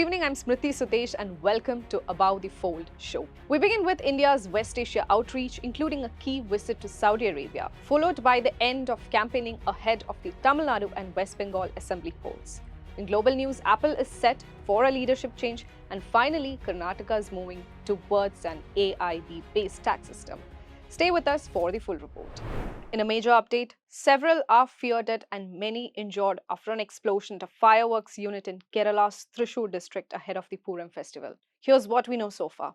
evening, I'm Smriti Sutesh and welcome to Above the Fold show. We begin with India's West Asia outreach, including a key visit to Saudi Arabia, followed by the end of campaigning ahead of the Tamil Nadu and West Bengal assembly polls. In global news, Apple is set for a leadership change, and finally, Karnataka is moving towards an AIB-based tax system. Stay with us for the full report. In a major update, several are feared dead and many injured after an explosion at a fireworks unit in Kerala's Thrissur district ahead of the Pooram festival. Here's what we know so far.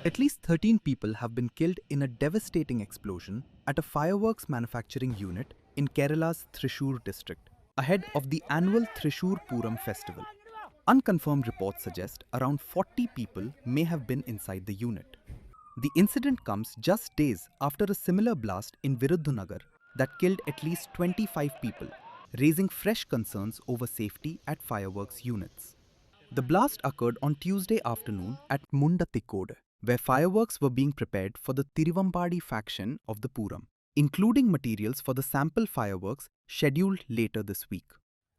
At least 13 people have been killed in a devastating explosion at a fireworks manufacturing unit in Kerala's Thrissur district, ahead of the annual Thrissur Pooram festival. Unconfirmed reports suggest around 40 people may have been inside the unit. The incident comes just days after a similar blast in Viruddhanagar that killed at least 25 people, raising fresh concerns over safety at fireworks units. The blast occurred on Tuesday afternoon at Mundatikode, where fireworks were being prepared for the Tiruvambadi faction of the Pooram, including materials for the sample fireworks scheduled later this week.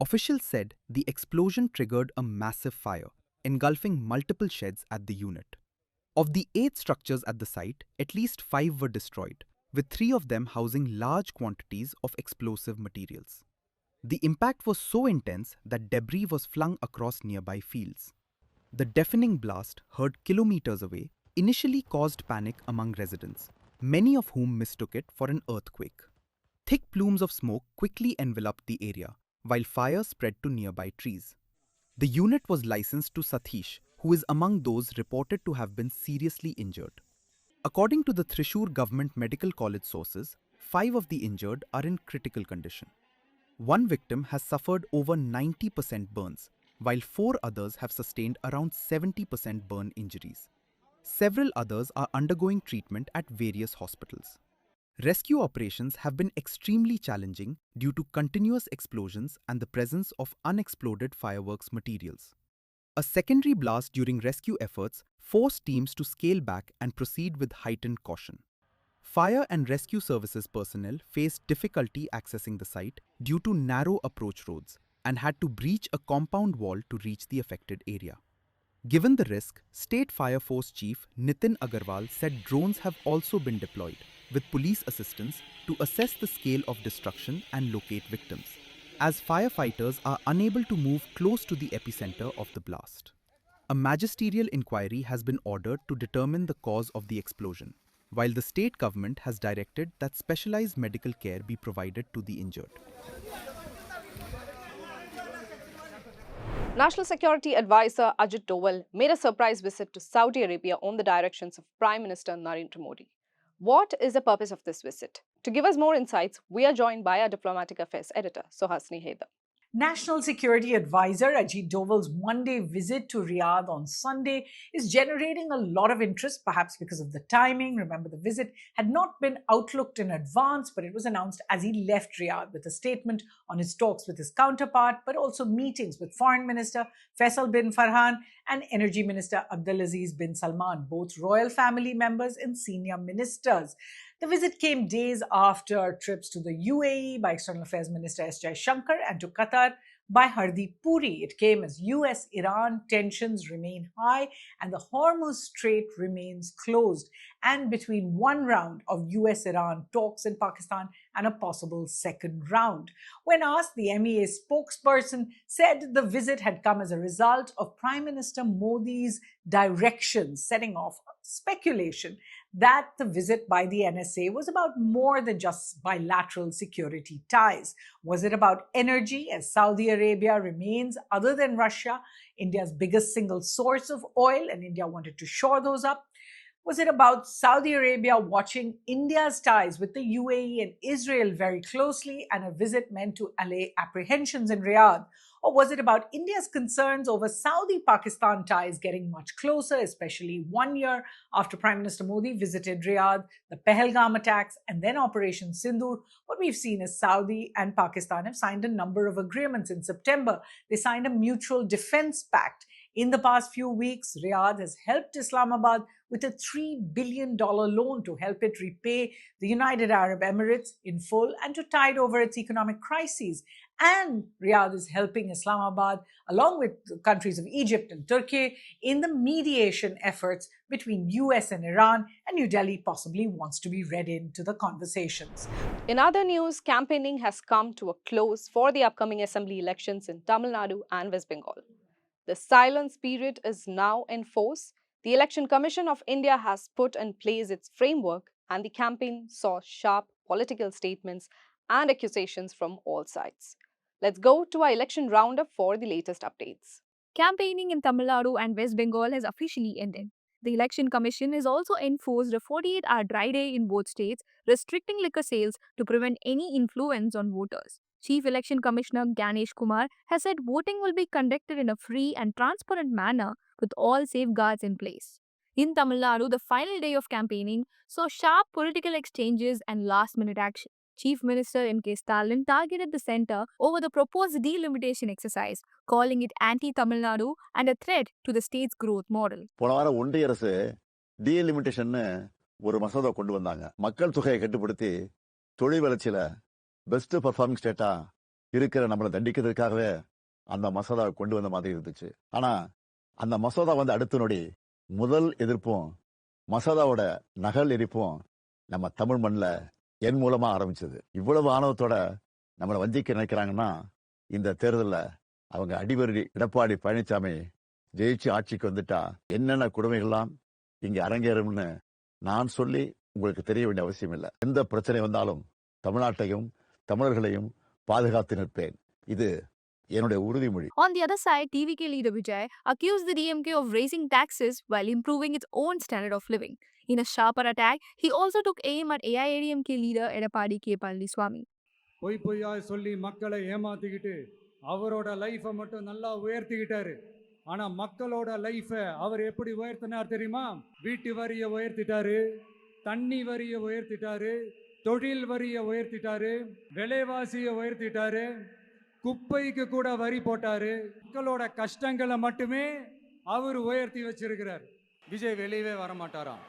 Officials said the explosion triggered a massive fire, engulfing multiple sheds at the unit. Of the 8 structures at the site, at least 5 were destroyed, with 3 of them housing large quantities of explosive materials. The impact was so intense that debris was flung across nearby fields. The deafening blast, heard kilometers away, initially caused panic among residents, many of whom mistook it for an earthquake. Thick plumes of smoke quickly enveloped the area, while fire spread to nearby trees. The unit was licensed to Satish, who is among those reported to have been seriously injured. According to the Thrissur Government Medical College sources, 5 of the injured are in critical condition. One victim has suffered over 90% burns, while 4 others have sustained around 70% burn injuries. Several others are undergoing treatment at various hospitals. Rescue operations have been extremely challenging due to continuous explosions and the presence of unexploded fireworks materials. A secondary blast during rescue efforts forced teams to scale back and proceed with heightened caution. Fire and rescue services personnel faced difficulty accessing the site due to narrow approach roads and had to breach a compound wall to reach the affected area. Given the risk, State Fire Force Chief Nitin Agarwal said drones have also been deployed, with police assistance to assess the scale of destruction and locate victims, as firefighters are unable to move close to the epicenter of the blast. A magisterial inquiry has been ordered to determine the cause of the explosion, while the state government has directed that specialized medical care be provided to the injured. National Security Advisor Ajit Doval made a surprise visit to Saudi Arabia on the directions of Prime Minister Narendra Modi. What is the purpose of this visit? To give us more insights, we are joined by our Diplomatic Affairs editor, Suhasini Haidar. National Security Advisor Ajit Doval's one-day visit to Riyadh on Sunday is generating a lot of interest, perhaps because of the timing. Remember, the visit had not been outlooked in advance, but it was announced as he left Riyadh with a statement on his talks with his counterpart, but also meetings with Foreign Minister Faisal bin Farhan and Energy Minister Abdulaziz bin Salman, both royal family members and senior ministers. The visit came days after trips to the UAE by External Affairs Minister S. Jaishankar and to Qatar by Hardeep Puri. It came as US-Iran tensions remain high and the Hormuz Strait remains closed, and between one round of US-Iran talks in Pakistan and a possible second round. When asked, the MEA spokesperson said the visit had come as a result of Prime Minister Modi's directions, setting off speculation that the visit by the NSA was about more than just bilateral security ties. Was it about energy, as Saudi Arabia remains, other than Russia, India's biggest single source of oil, and India wanted to shore those up? Was it about Saudi Arabia watching India's ties with the UAE and Israel very closely and a visit meant to allay apprehensions in Riyadh? Or was it about India's concerns over Saudi-Pakistan ties getting much closer, especially 1 year after Prime Minister Modi visited Riyadh, the Pahalgam attacks, and then Operation Sindoor? What we've seen is Saudi and Pakistan have signed a number of agreements in September. They signed a mutual defense pact. In the past few weeks, Riyadh has helped Islamabad with a $3 billion loan to help it repay the United Arab Emirates in full and to tide over its economic crises. And Riyadh is helping Islamabad, along with the countries of Egypt and Turkey, in the mediation efforts between US and Iran, and New Delhi possibly wants to be read into the conversations. In other news, campaigning has come to a close for the upcoming assembly elections in Tamil Nadu and West Bengal. The silence period is now in force. The Election Commission of India has put in place its framework, and the campaign saw sharp political statements and accusations from all sides. Let's go to our election roundup for the latest updates. Campaigning in Tamil Nadu and West Bengal has officially ended. The Election Commission has also enforced a 48-hour dry day in both states, restricting liquor sales to prevent any influence on voters. Chief Election Commissioner Ganesh Kumar has said voting will be conducted in a free and transparent manner with all safeguards in place. In Tamil Nadu, the final day of campaigning saw sharp political exchanges and last-minute action. Chief Minister M.K. Stalin targeted the centre over the proposed delimitation exercise, calling it anti-Tamil Nadu and a threat to the state's growth model. போன வாரம் ஒன்றிய அரசு delimitation ஒரு மசோதா கொண்டு வந்தாங்க. மக்கள் தொகையை கட்டுப்படுத்தி தொழில் வளர்ச்சியில பெஸ்ட் பெர்ஃபார்மிங் ஸ்டேட்டா இருக்கிற நம்மளை தண்டிக்கிறதுக்காகவே அந்த மசோதாவை கொண்டு வந்த மாதிரி இருந்துச்சு. ஆனா அந்த மசோதா வந்து அடுத்த நொடி முதல் எதிர்ப்பும் மசோதாவோட நகல் எரிப்பும் நம்ம தமிழ் மண்ணில் என் மூலமா ஆரம்பிச்சது. இவ்வளவு ஆணவத்தோட நம்மளை வஞ்சிக்க நினைக்கிறாங்கன்னா இந்த தேர்தலில் அவங்க அடிவருடி எடப்பாடி பழனிசாமி ஜெயிச்சு ஆட்சிக்கு வந்துட்டா என்னென்ன கொடுமைகள்லாம் இங்க அரங்கேறும்னு நான் சொல்லி உங்களுக்கு தெரிய வேண்டிய அவசியம் இல்லை. எந்த பிரச்சனை வந்தாலும் தமிழ்நாட்டையும் தமிழர்களையும் பாதுகாத்து நிற்பேன். இது என்னுடைய உறுதிமொழி. On the other side, TVK leader Vijay accused the DMK of raising taxes while improving its own standard of living. In a sharper attack, he also took aim at AIB-based leader Edappadi K. Palaniswamy. பொய்யாய் சொல்லி மக்களை ஏமாத்திக்கிட்டு அவரோட லைஃபை மட்டும் நல்லா உயர்த்திக்கிட்டாரு. ஆனா மக்களோட லைஃபை அவர் எப்படி உயர்த்தினார் தெரியுமா? வீட்டு வரியை உயர்த்திட்டாரு, தண்ணி வரியை உயர்த்திட்டாரு, தொழில் வரியை உயர்த்திட்டாரு, விலைவாசியை உயர்த்திட்டாரு, குப்பைக்கு கூட வரி போட்டாரு. மக்களோட கஷ்டங்களை மட்டுமே அவர் உயர்த்தி வச்சிருக்கிறார். விஜய் வெளியவே வரமாட்டாராம்.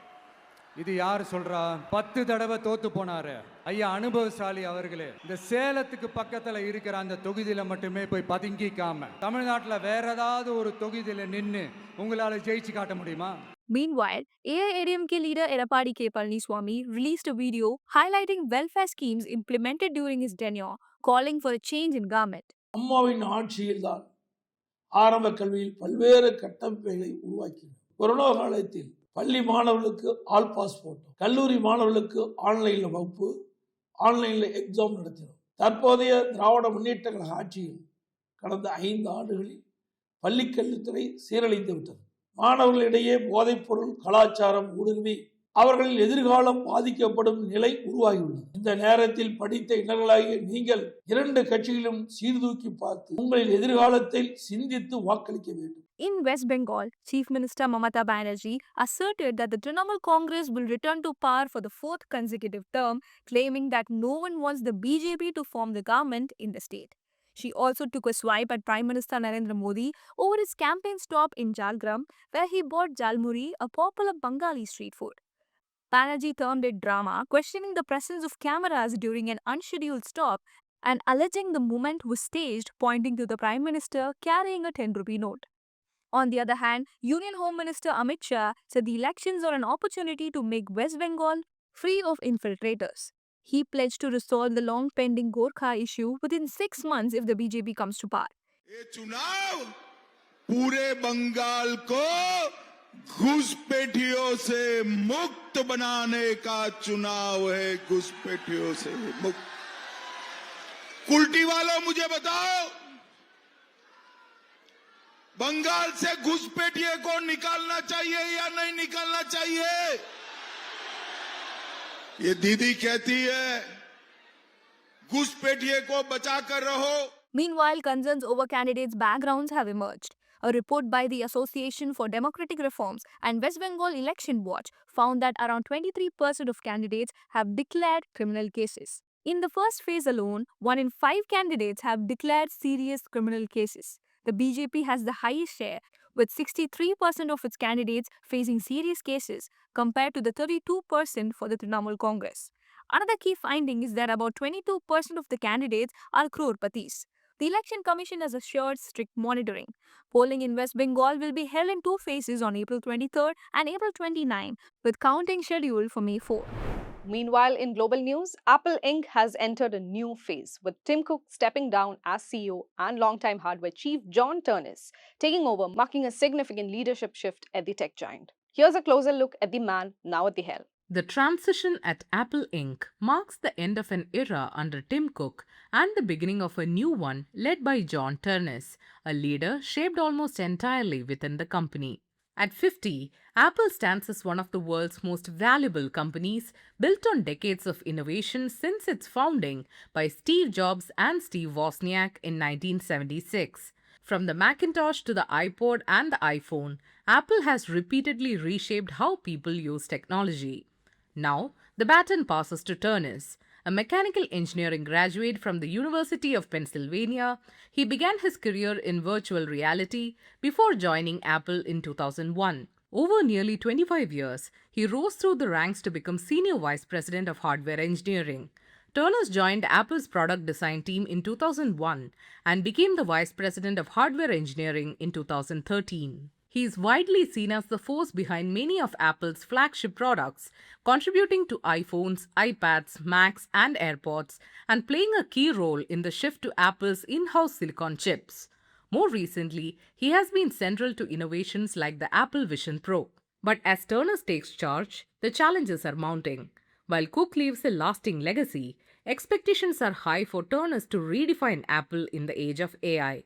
இது யார் சொல்றா? 10 தடவை தோத்து போனாரு ஐயா அனுபவசாலி அவர்களே. இந்த சேலத்துக்கு பக்கத்துல இருக்கிற அந்த தொகுதியில மட்டுமே போய் பதுங்கிக்காம தமிழ்நாட்டுல வேற ஏதாவது ஒரு தொகுதியில நின்னு உங்களால ஜெயிச்சு காட்ட முடியுமா? Meanwhile, AIB leader Edappadi K. Palaniswamy released a video highlighting welfare schemes implemented during his tenure, calling for a change in government. அம்மாவின் ஆட்சியில்தான் ஆரம்ப கல்வியில் பல்வேறு கட்டமைப்புகளை உருவாக்கினார். கொரோனா காலத்தில் பள்ளி மாணவர்களுக்கு ஆல் பாஸ் போட்டோம். கல்லூரி மாணவர்களுக்கு ஆன்லைன்ல வகுப்பு, ஆன்லைன்ல எக்ஸாம் நடத்தினோம். தற்போதைய திராவிட முன்னேற்ற கழக ஆட்சியில் கடந்த 5 ஆண்டுகளில் பள்ளிக்கல்வித்துறை சீரழிந்து விட்டது. மாணவர்களிடையே போதைப்பொருள் கலாச்சாரம் ஊடுருவி அவர்களின் எதிர்காலம் பாதிக்கப்படும் நிலை உருவாகியுள்ளது. இந்த நேரத்தில் படித்த இளைஞர்களாகிய நீங்கள் 2 கட்சிகளிலும் சீர்தூக்கி பார்த்து உங்களின் எதிர்காலத்தை சிந்தித்து வாக்களிக்க வேண்டும். In West Bengal, Chief Minister Mamata Banerjee asserted that the Trinamool Congress will return to power for the 4th consecutive term, claiming that no one wants the BJP to form the government in the state. She also took a swipe at Prime Minister Narendra Modi over his campaign stop in Jalgram, where he bought jalmuri, a popular Bengali street food. Banerjee termed it drama, questioning the presence of cameras during an unscheduled stop and alleging the movement was staged, pointing to the Prime Minister carrying a 10-rupee note. On the other hand, Union Home Minister Amit Shah said the elections are an opportunity to make West Bengal free of infiltrators. He pledged to resolve the long-pending Gorkha issue within 6 months if the BJP comes to power. ये चुनाव पूरे बंगाल को घुसपैठियों से मुक्त बनाने का चुनाव है. घुसपैठियों से मुक्त. कुल्टी वालों मुझे बताओ, बंगाल से घुसपैठिए को निकालना चाहिए या नहीं निकालना चाहिए? ये दीदी कहती है घुसपैठिए को बचा कर रहो. Meanwhile, concerns over candidates' backgrounds have emerged. A report by the Association for Democratic Reforms and West Bengal Election Watch found that around 23% of candidates have declared criminal cases. In the first phase alone, 1 in 5 candidates have declared serious criminal cases. The BJP has the highest share, with 63% of its candidates facing serious cases compared to the 32% for the Trinamool Congress. Another key finding is that about 22% of the candidates are crorpatis. The Election Commission has assured strict monitoring. Polling in West Bengal will be held in two phases on April 23rd and April 29, with counting scheduled for May 4. Meanwhile, in global news, Apple Inc. has entered a new phase, with Tim Cook stepping down as CEO and longtime hardware chief John Ternus taking over, marking a significant leadership shift at the tech giant. Here's a closer look at the man now at the helm. The transition at Apple Inc. marks the end of an era under Tim Cook and the beginning of a new one led by John Ternus, a leader shaped almost entirely within the company. At 50, Apple stands as one of the world's most valuable companies, built on decades of innovation since its founding by Steve Jobs and Steve Wozniak in 1976. From the Macintosh to the iPod and the iPhone, Apple has repeatedly reshaped how people use technology. Now, the baton passes to Ternus. A mechanical engineering graduate from the University of Pennsylvania, he began his career in virtual reality before joining Apple in 2001. Over nearly 25 years, he rose through the ranks to become Senior Vice President of Hardware Engineering. Ternus joined Apple's product design team in 2001 and became the Vice President of Hardware Engineering in 2013. He is widely seen as the force behind many of Apple's flagship products, contributing to iPhones, iPads, Macs, and AirPods, and playing a key role in the shift to Apple's in-house silicon chips. More recently, he has been central to innovations like the Apple Vision Pro. But as Ternus takes charge, the challenges are mounting. While Cook leaves a lasting legacy, expectations are high for Ternus to redefine Apple in the age of AI.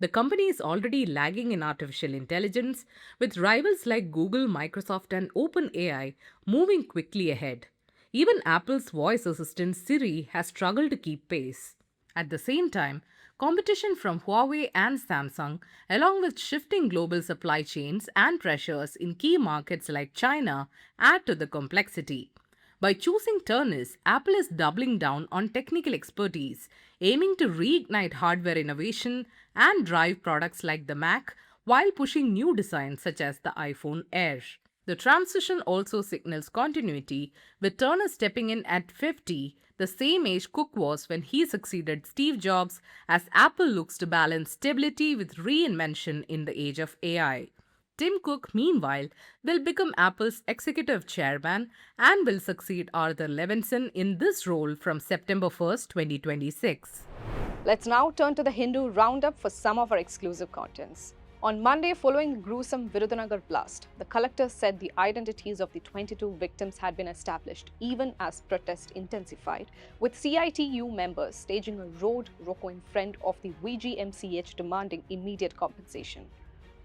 The company is already lagging in artificial intelligence, with rivals like Google, Microsoft, and OpenAI moving quickly ahead. Even Apple's voice assistant Siri has struggled to keep pace. At the same time, competition from Huawei and Samsung, along with shifting global supply chains and pressures in key markets like China, add to the complexity. By choosing Ternus, Apple is doubling down on technical expertise, aiming to reignite hardware innovation and drive products like the Mac while pushing new designs such as the iPhone Air. The transition also signals continuity, with Ternus stepping in at 50, the same age Cook was when he succeeded Steve Jobs, as Apple looks to balance stability with reinvention in the age of AI. Tim Cook, meanwhile, will become Apple's executive chairman and will succeed Arthur Levinson in this role from September 1st, 2026. Let's now turn to the Hindu Roundup for some of our exclusive contents. On Monday, following the gruesome Virudhunagar blast, the collector said the identities of the 22 victims had been established even as protests intensified, with CITU members staging a road roko in front of the VGMCH demanding immediate compensation.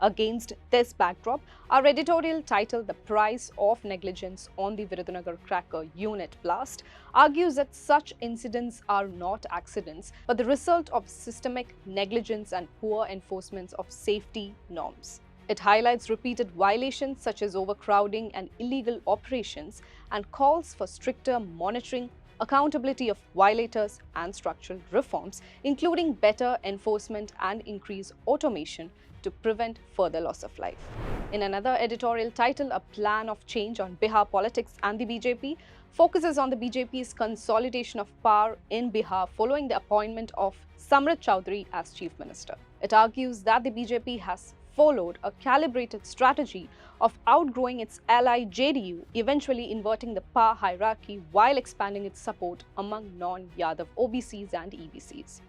Against this backdrop, our editorial titled The Price of Negligence on the Virudhunagar Cracker Unit Blast argues that such incidents are not accidents, but the result of systemic negligence and poor enforcement of safety norms. It highlights repeated violations such as overcrowding and illegal operations and calls for stricter monitoring, accountability of violators and structural reforms, including better enforcement and increased automation to prevent further loss of life. In another editorial titled A Plan of Change on Bihar Politics and the BJP, focuses on the BJP's consolidation of power in Bihar following the appointment of Samrat Chowdhury as Chief Minister. It argues that the BJP has followed a calibrated strategy of outgrowing its ally JDU, eventually inverting the power hierarchy while expanding its support among non-Yadav OBCs and EBCs.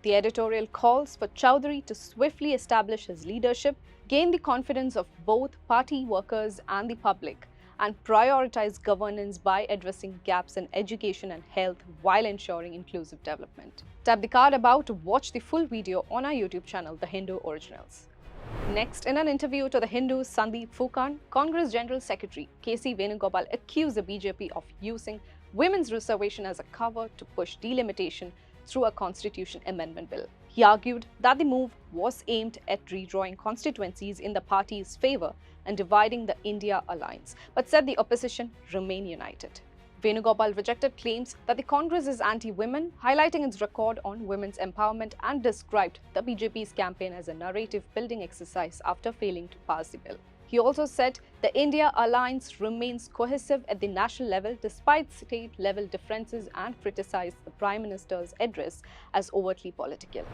The editorial calls for Chowdhury to swiftly establish his leadership, gain the confidence of both party workers and the public, and prioritize governance by addressing gaps in education and health while ensuring inclusive development. Tap the card above to watch the full video on our YouTube channel, The Hindu Originals. Next, in an interview to The Hindu's Sandeep Phukan, Congress General Secretary K.C. Venugopal accused the BJP of using women's reservation as a cover to push delimitation through a constitution amendment bill. He argued that the move was aimed at redrawing constituencies in the party's favor and dividing the India alliance, but said the opposition remain united. Venugopal rejected claims that the Congress is anti-women, highlighting its record on women's empowerment, and described the BJP's campaign as a narrative-building exercise after failing to pass the bill. He also said the India alliance remains cohesive at the national level despite state-level differences and criticized the Prime Minister's address as overtly political.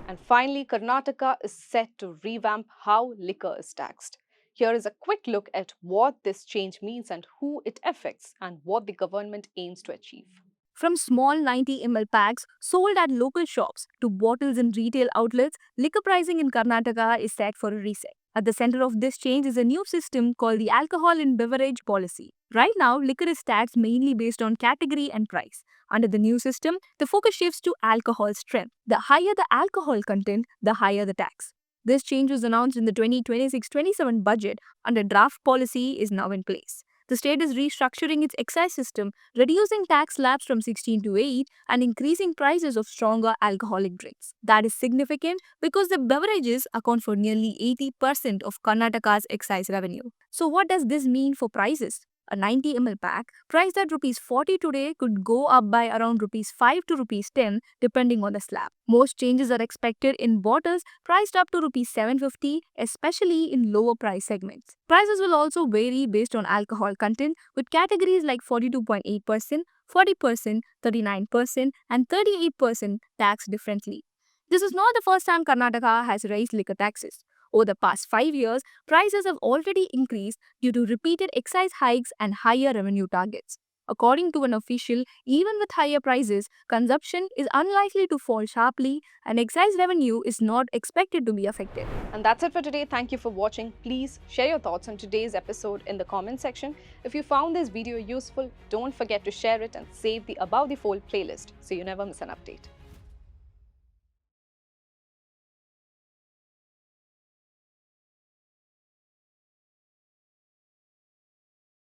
And finally, Karnataka is set to revamp how liquor is taxed. Here is a quick look at what this change means and who it affects and what the government aims to achieve. From small 90 ml packs sold at local shops to bottles in retail outlets, liquor pricing in Karnataka is set for a reset. At the center of this change is a new system called the Alcohol in Beverage Policy. Right now, liquor is taxed mainly based on category and price. Under the new system, the focus shifts to alcohol strength. The higher the alcohol content, the higher the tax. This change was announced in the 2026-27 budget and a draft policy is now in place. The state is restructuring its excise system, reducing tax slabs from 16 to 8 and increasing prices of stronger alcoholic drinks. That is significant because the beverages account for nearly 80% of Karnataka's excise revenue. So what does this mean for prices? A 90 ml pack, priced at ₹40 today, could go up by around ₹5 to ₹10 depending on the slab. Most changes are expected in bottles priced up to ₹750, especially in lower price segments. Prices will also vary based on alcohol content, with categories like 42.8%, 40%, 39%, and 38% taxed differently. This is not the first time Karnataka has raised liquor taxes. Over the past 5 years, prices have already increased due to repeated excise hikes and higher revenue targets. According to an official, even with higher prices, consumption is unlikely to fall sharply and excise revenue is not expected to be affected. And that's it for today. Thank you for watching. Please share your thoughts on today's episode in the comment section. If you found this video useful, don't forget to share it and save the Above the Fold playlist so you never miss an update.